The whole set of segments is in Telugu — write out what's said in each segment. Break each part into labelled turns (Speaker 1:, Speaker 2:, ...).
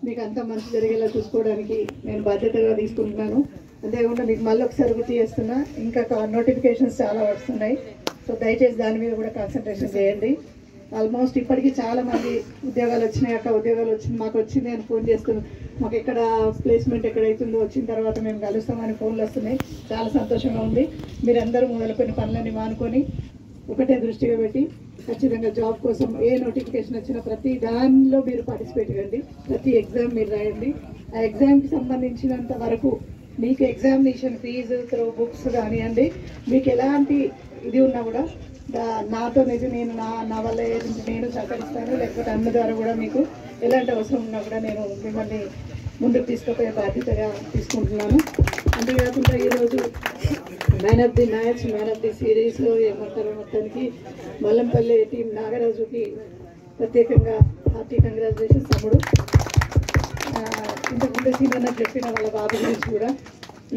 Speaker 1: మీకు అంతా మంచి జరిగేలా చూసుకోవడానికి నేను బాధ్యతగా తీసుకుంటున్నాను. అంతేకాకుండా మీకు మళ్ళీ ఒకసారి గుర్తు చేస్తున్నా, ఇంకా నోటిఫికేషన్స్ చాలా వస్తున్నాయి. సో దయచేసి దాని మీద కూడా కాన్సన్ట్రేషన్ చేయండి. ఆల్మోస్ట్ ఇప్పటికీ చాలామంది ఉద్యోగాలు వచ్చినాయి, ఉద్యోగాలు వచ్చింది, మాకు వచ్చింది అని ఫోన్ చేస్తున్నాం. మాకు ఎక్కడ ప్లేస్మెంట్ ఎక్కడైతుందో వచ్చిన తర్వాత మేము కలుస్తామని ఫోన్లు వస్తున్నాయి. చాలా సంతోషంగా ఉంది. మీరందరూ మొదలుకొని పనులన్నీ మానుకొని ఒకటే దృష్టిగా పెట్టి ఖచ్చితంగా జాబ్ కోసం ఏ నోటిఫికేషన్ వచ్చినా ప్రతి దానిలో మీరు పార్టిసిపేట్ కండి. ప్రతి ఎగ్జామ్ మీరు రాయండి. ఆ ఎగ్జామ్కి సంబంధించినంత వరకు మీకు ఎగ్జామినేషన్ ఫీజు త్రూ బుక్స్ కానివ్వండి, మీకు ఎలాంటి ఇది ఉన్నా కూడా నాతోనైతే నేను నా వల్ల నేను సహకరిస్తాను. లేకపోతే అన్న ద్వారా కూడా మీకు ఎలాంటి అవసరం ఉన్నా కూడా నేను మిమ్మల్ని ముందుకు తీసుకుపోయే బాధ్యతగా తీసుకుంటున్నాను. అంతేకాకుండా ఈరోజు man of the match, man of the సిరీస్లో ఏమంటారు మొత్తానికి మల్లంపల్లి టీం నాగరాజుకి ప్రత్యేకంగా హార్టీ కంగ్రాచులేషన్స్ తమ్ముడు. ఇంతకుముందు సీనియర్ చెప్పిన వాళ్ళ బాబు గురించి కూడా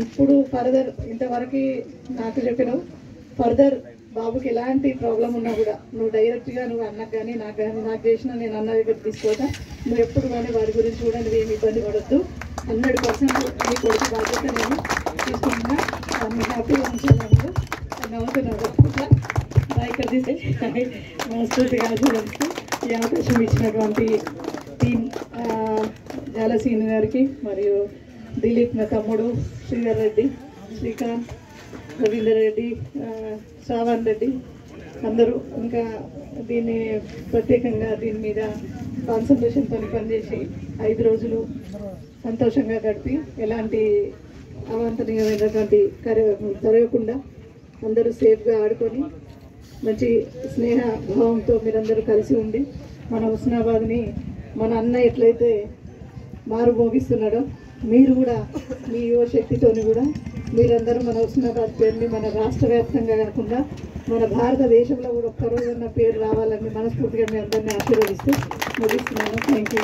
Speaker 1: ఇప్పుడు ఫర్దర్ ఇంతవరకు నాకు చెప్పినావు. ఫర్దర్ బాబుకి ఎలాంటి ప్రాబ్లం ఉన్నా కూడా నువ్వు డైరెక్ట్గా నువ్వు అన్నకు కానీ నాకు చేసిన నేను అన్న దగ్గర తీసుకోవద్దా. నువ్వు ఎప్పుడు కానీ వారి గురించి కూడా నువ్వేమి ఇబ్బంది పడద్దు. 100% నీ కొడుకు బాధ్యత నేను తీసుకుంటున్నా. హ్యాపీగా ఉంచాను. నవ్వుతున్నాను ఇక్కడ తీసే మనస్ఫూర్తిగా ఆశీర్వదిస్తూ ఈ అవకాశం ఇచ్చినటువంటి టీం జాలసీని గారికి మరియు దిలీప్ నా తమ్ముడు, శ్రీధర్ రెడ్డి, శ్రీకాంత్, రవీందర్ రెడ్డి, శ్రావణ్ రెడ్డి అందరూ, ఇంకా దీన్ని ప్రత్యేకంగా దీని మీద కాన్సన్ట్రేషన్తో పనిచేసి 5 రోజులు సంతోషంగా గడిపి ఎలాంటి అవాంఛనీయమైనటువంటి జరగకుండా అందరూ సేఫ్గా ఆడుకొని మంచి స్నేహ భావంతో మీరందరూ కలిసి ఉండి మన హుస్నాబాద్ని మన అన్న ఎట్లయితే మారు మోగిస్తున్నాడో మీరు కూడా మీ యువశక్తితోని కూడా మీరందరూ మన హుస్నాబాద్ పేరుని మన రాష్ట్ర వ్యాప్తంగా కాకుండా మన భారతదేశంలో కూడా ఒక్కరోజన్న పేరు రావాలని మనస్ఫూర్తిగా మీ అందరినీ ఆశీర్వదిస్తూ ముగిస్తున్నాను. Thank you.